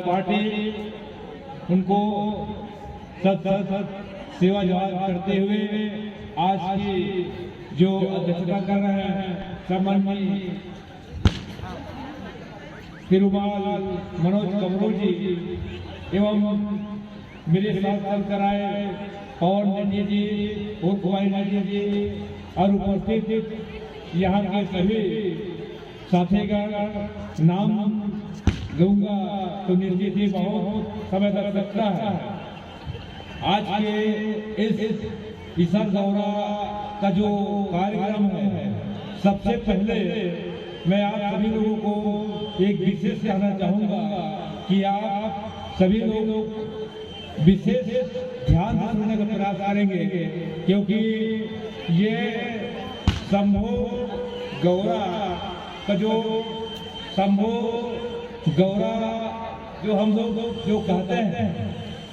Party उनको सत सेवा जवाब करते हुए आज की जो अध्यक्षता कर रहे हैं सम्माननीय तिरुमाल मनोज कमरू जी एवं मेरे साथ चलकर आए पवन नेटी जी और नेटी जी और उपस्थित यहाँ के सभी साथी का नाम लूंगा तो निश्चित ही बहुत समय लग सकता है। आज के इस ईशा गौरा का जो कार्यक्रम है, सबसे पहले मैं आप सभी लोगों को एक विशेष कहना चाहूँगा कि आप सभी लोग विशेष ध्यान से सुनने का प्रयास करेंगे, क्योंकि ये शंभु गौरा का जो शंभु गौरा जो हम लोग जो कहते हैं,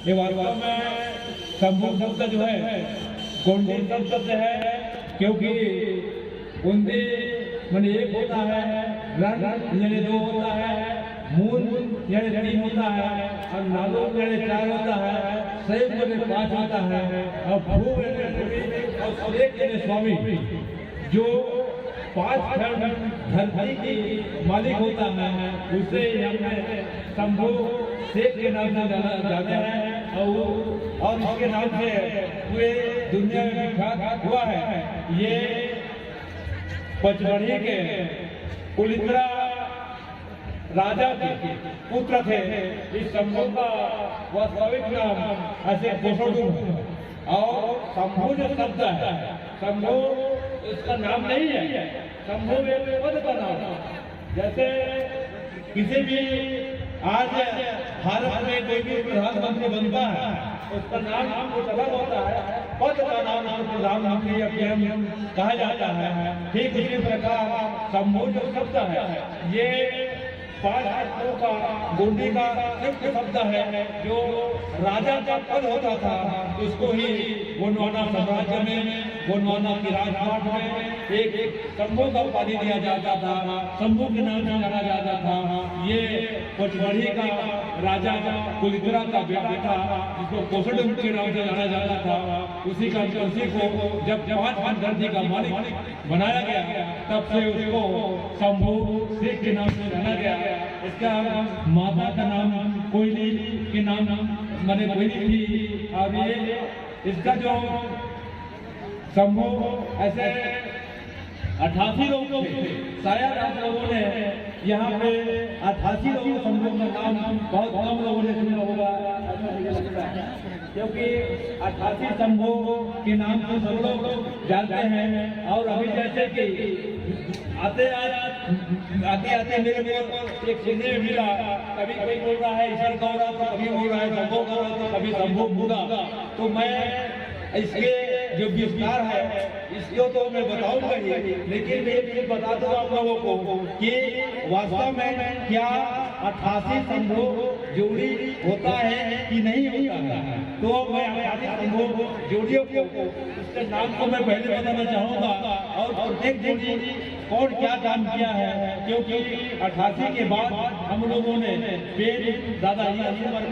ये वास्तव में शंभु शब्द जो है गोंडी शब्द है, क्योंकि गोंडी माने एक होता है, रण यानी दो होता है, मूल यानी तीन होता है और नादो यानी चार होता है, सैफ यानी पांच होता है और भू यानी और एक यानी स्वामी। जो पांच धरती की मालिक होता है उसे हमने शंभु शेख के नाम से जाना है और इसके नाम से पूरे दुनिया में विख्यात हुआ है। ये पचमढ़ी के कुलित्रा राजा के पुत्र थे। इस शंभु का वास्तविक नाम ऐसे कोसोडू है और शंभु जो शब्द है, शंभु इसका नाम नहीं है, शंभु एक पद का नाम है। जैसे किसी भी आज भारत में कोई भी प्रधानमंत्री बनता है उसका नाम कुछ अलग होता है, पद का नाम प्रधानमंत्री या पीएम कहा जाता है। ठीक इसी प्रकार शंभु जो शब्द है ये पांच हाथों का गोंडी का एक शब्द है। जो राजा का पद होता था उसको ही गोंडवाना साम्राज्य में, गोंडवाना की राजपाट में एक शंभु का उपाधि दिया जाता था, शंभु के नाम से जाना जाता था। ये पचमढ़ी का राजा कुलित्रा का बेटा था जिसको कोसोडू के नाम से जाना जाता था। उसी को जब पांच धरती का मालिक बनाया गया तब से उसको शंभु शेख के नाम से जाना गया। इसका माता का नाम कोयली के नाम माने कोयली थी और ये इसका जो शंभु ऐसे 88 लोग थे। शायद आप लोगों ने यहाँ पे 88 लोगों शंभु का नाम बहुत कम लोगों ने सुना होगा, क्योंकि 88 शंभु के नाम से सब लोग जानते हैं। और अभी जैसे कि आते मेरे को एक सुनने में मिला, कभी कोई बोल रहा है ईशा गौरा तो कभी बोल रहा है शंभु गौरा तो कभी शंभु मुदा। तो मैं इसके जो विस्तार है इसको तो मैं बताऊंगा ही, लेकिन मैं ये बता दूं आप लोगों को कि वास्तव में क्या 88 शंभु जोड़ी होता है कि नहीं होता है। तो मैं 88 शंभु जोड़ियों को उसके नाम को मैं पहले बताना चाहूँगा और प्रत्येक जोड़ी कौन क्या काम किया है, क्योंकि 88 के बाद हम लोगों ने पेड़ दादा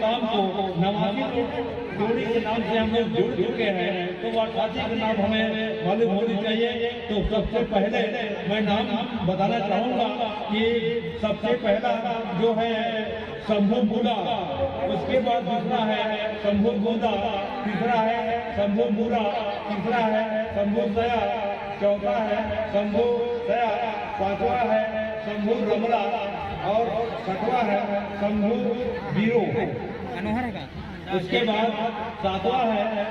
काम को 89 जोड़ी के नाम से हम लोग जुड़ चुके हैं। तो 88 का नाम हमें मालूम होनी चाहिए। तो सबसे पहले मैं नाम बताना चाहूँगा कि सबसे पहला जो है शंभु मुदा, उसके बाद दूसरा है शंभु गोदा, तीसरा है शंभु मुरा, तीसरा है शंभु सया, चौथा है शंभु सया, पांचवा है शंभु रमला और छठवा है शंभु बीरो। उसके बाद सातवां है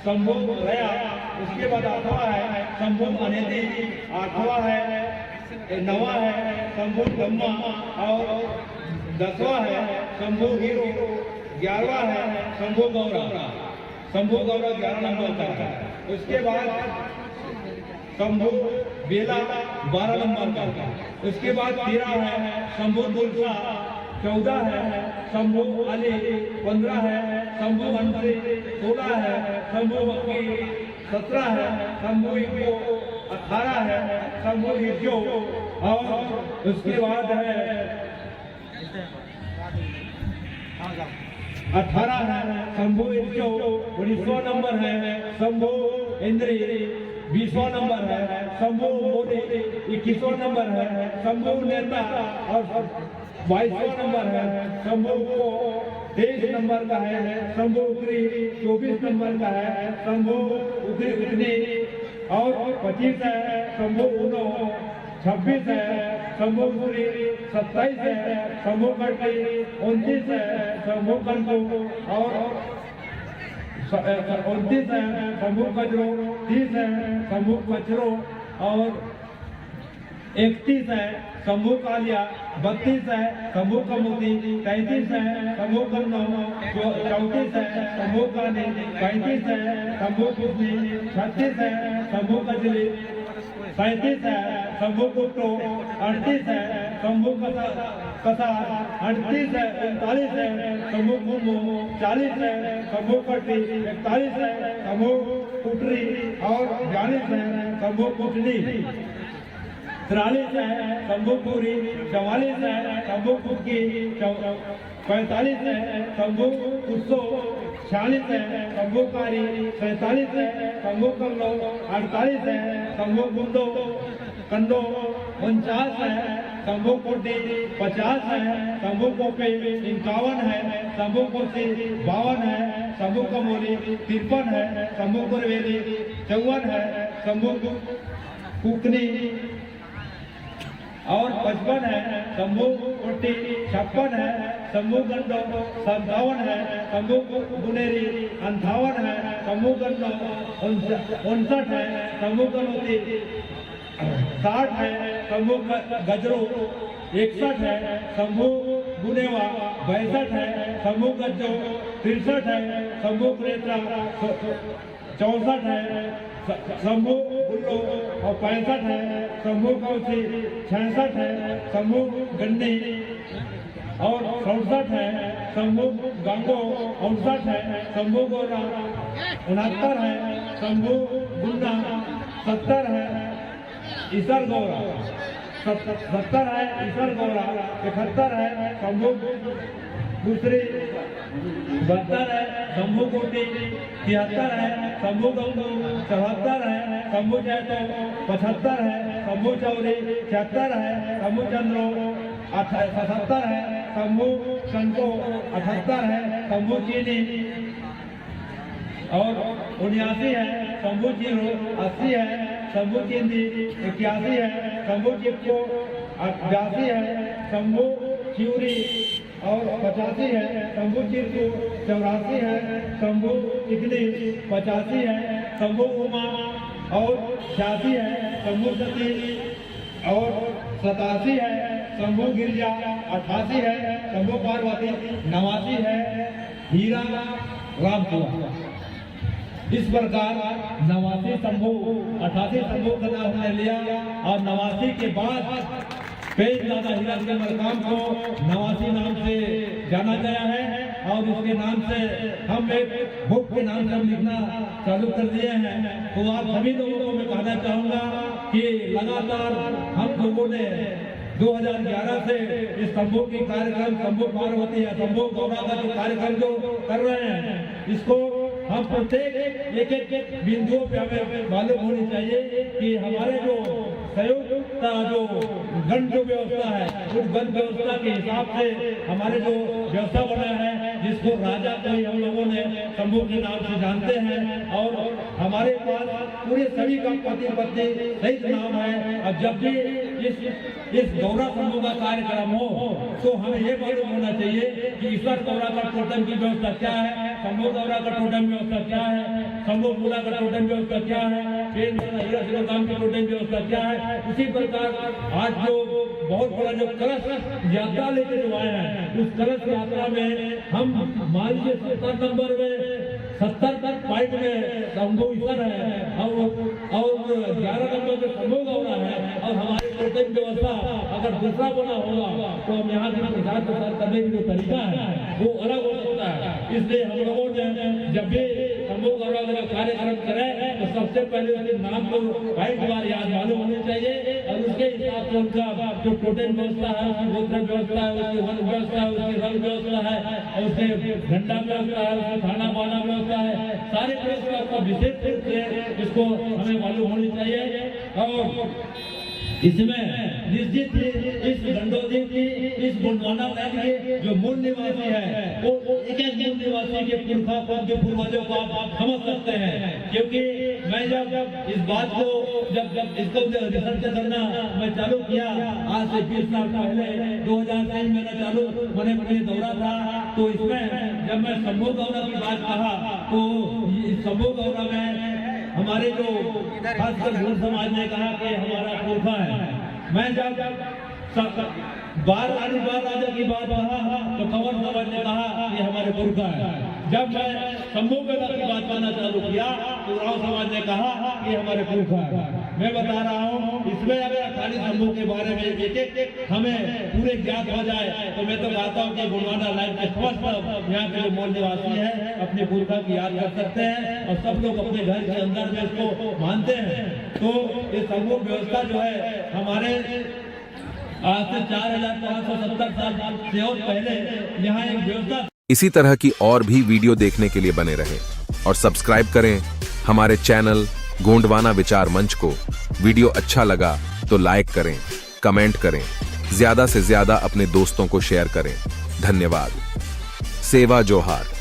शंभु रया, उसके बाद आठवां है शंभु अनेदी, आठवां है नवा है शंभु ब्रह्मा और 10वां है शंभु हीरो, 11वां है शंभु गौरा। शंभु गौरा 11 नंबर का है। उसके बाद शंभु बेला 12 नंबर का। उसके बाद 13 है शंभु दुलसा, 14 है शंभु अली, 15 है शंभु मंत्री, 16 है शंभु बक्की, 17 है शंभु इको, 18 है शंभु हिजो और उसके बाद है 18 है शंभु इर्चो 1900 नंबर है शंभु इंद्री 20वां नंबर है शंभु मोदी 21वां नंबर है शंभु नेता और 22वां नंबर है शंभु को 23 नंबर का है शंभु उकरी 24 नंबर का है शंभु उकरी उकनी और 25 है शंभु उनो 26 है शंभु उकरी 27 है शंभु कटी 29 है शंभु कंटू और 29 है शंभु कचरो 30 है शंभु कचरो और 31 है शंभु कालिया 32 है शंभु कमोती 33 है शंभु कन्नो 34 है शंभु कानी 35 है शंभु कुटनी 36 है शंभु कजली 37 है शंभु कुट्टो 38 है शंभु कसा 38 है 39 है शंभु कुमो 40 है शंभु कटी 41 है शंभु कुटरी और 42 है शंभु कुटनी 43 है शंभु पूरी 44 है शंभु कुटकी 45 है शंभु कुस्सो 46 है शंभु कारी 47 है शंभु कल्लो 48 है शंभु गुंडो कंडो 49 है शंभु कोटी 50 है शंभु कोपे 51 है शंभु कुर्सी 52 है शंभु कमोली 53 है शंभु कुरवेली 54 है शंभु कुकनी और 55 है शंभु कोटी 56 है शंभु गंडो 57 है शंभु गुनेरी 58 है शंभु गंडो 59 है शंभु कनौती 60 है शंभु गजरो 61 है शंभु गुनेवा 62 है शंभु गज्जो 63 है शंभु क्रेता 64 है शंभु गुल्लो और 65 है शंभु कौशी 66 है शंभु गन्नी और 67 है शंभु गांगो 59 है शंभु गोरा 69 है शंभु गुन्ना 70 है ईसर गौरा 70 है ईसर गौरा 71 है शंभु दूसरी 72 है शंभु कोटी 73 है शंभु गंगू 74 है शंभु जैतो 75 है शंभु चौरी 76 है शंभु चंद्रो 77 है शंभु शंको 78 है शंभु चीनी और 79 है शंभु जीरो 80 है शंभु चिंदी 81 है शंभु चिपको 82 है शंभु चिवरी और 85 है शंभु चिरकू 84 है शंभु चिकनी 85 है शंभु उमा और 86 है शंभु सती और 87 है शंभु गिरजा 88 है शंभु पार्वती 89 है हीरा रामपुरा। इस प्रकार 89 शंभु 88 शंभु का नाम हमने लिया और 89 के बाद पेज दादा हीरा के मरकाम को 89 नाम से जाना गया है और इसके नाम से हम एक बुक के नाम से हम लिखना चालू कर दिए हैं। तो आप सभी लोगों को मैं कहना चाहूँगा कि लगातार हम लोगों ने 2011 से इस शंभु की कार्यक्रम शंभु पार्वती या शंभु गौरा का जो कार्यक्रम जो कर रहे हैं इसको हम प्रत्येक एक बिंदुओं पे हमें मालूम होनी चाहिए कि हमारे जो संयुक्त जो गण जो व्यवस्था है उस गण व्यवस्था के हिसाब से हमारे जो व्यवस्था बना है जिसको राजा को हम लोगों ने शंभु के नाम से जानते हैं और हमारे पास पूरे सभी का पति पत्नी सहित नाम है। अब जब भी इस गौरा शंभु का कार्यक्रम हो तो हमें ये मालूम होना चाहिए कि ईश्वर गौरा का टोटम की व्यवस्था क्या है, शंभु गौरा का टोटम व्यवस्था क्या है, शंभु मूला का टोटम व्यवस्था क्या है, हीरा काम की टोटम व्यवस्था क्या है। उसी प्रकार आज जो बहुत बड़ा जो कलश यात्रा लेके जो आए हैं उस कलश यात्रा में हम मान लीजिए 70 नंबर में 70 तक पॉइंट में शंभु ईश्वर है और 11 नंबर में शंभु गौरा है और हमारी टोटम व्यवस्था अगर दूसरा बना होगा तो हम यहाँ के प्रसाद प्रसार करने की जो तरीका है वो अलग हो सकता है। इसलिए हम लोगों ने जब भी शंभु गौरा का कार्यक्रम करें तो सबसे पहले उसके नाम को 22 बार याद मालूम होने चाहिए और उसके हिसाब से उनका जो टोटल व्यवस्था है, उसकी गोत्र व्यवस्था है, उसकी वन व्यवस्था है, उसकी रंग व्यवस्था है, और उसके झंडा व्यवस्था है, उसकी खाना पाना व्यवस्था है, सारे व्यवस्था का विशेष रूप से इसको हमें मालूम होनी चाहिए। और इसमें निश्चित ही इस गंडोदी की, इस गोंडवाना लैंड के जो मूल निवासी है वो एक एक मूल निवासी के पुरखा को, के पूर्वजों को आप समझ सकते हैं। क्योंकि मैं जब इस बात को जब इसको रिसर्च करना मैं चालू किया आज से 20 साल पहले 2003 मेरा चालू मैंने दौरा था, तो इसमें जब मैं शंभू गौरा की बात कहा तो शंभू गौरा में हमारे जो खासकर भूल समाज ने कहा कि हमारा पुरखा है। मैं जब बार राजा की बात कहा तो कंवर समाज ने कहा कि हमारे पुरखा है। जब मैं शंभू गौरा की बात करना चालू किया तो राव समाज ने कहा कि हमारे पुरखा है। मैं बता रहा हूँ इसमें अगर अखाड़ी शंभू के बारे में एक हमें पूरे ज्ञात हो जाए तो मैं तो कहता हूँ कि गोंडवाना लाइन के समस्त यहाँ के जो मूल निवासी है अपने पुरखा की याद कर सकते हैं और सब लोग अपने घर के अंदर में इसको मानते हैं। तो ये शंभू व्यवस्था जो है हमारे आज से 4570 साल से और पहले यहाँ एक व्यवस्था। इसी तरह की और भी वीडियो देखने के लिए बने रहें और सब्सक्राइब करें हमारे चैनल गोंडवाना विचार मंच को। वीडियो अच्छा लगा तो लाइक करें, कमेंट करें, ज्यादा से ज्यादा अपने दोस्तों को शेयर करें। धन्यवाद। सेवा जोहार।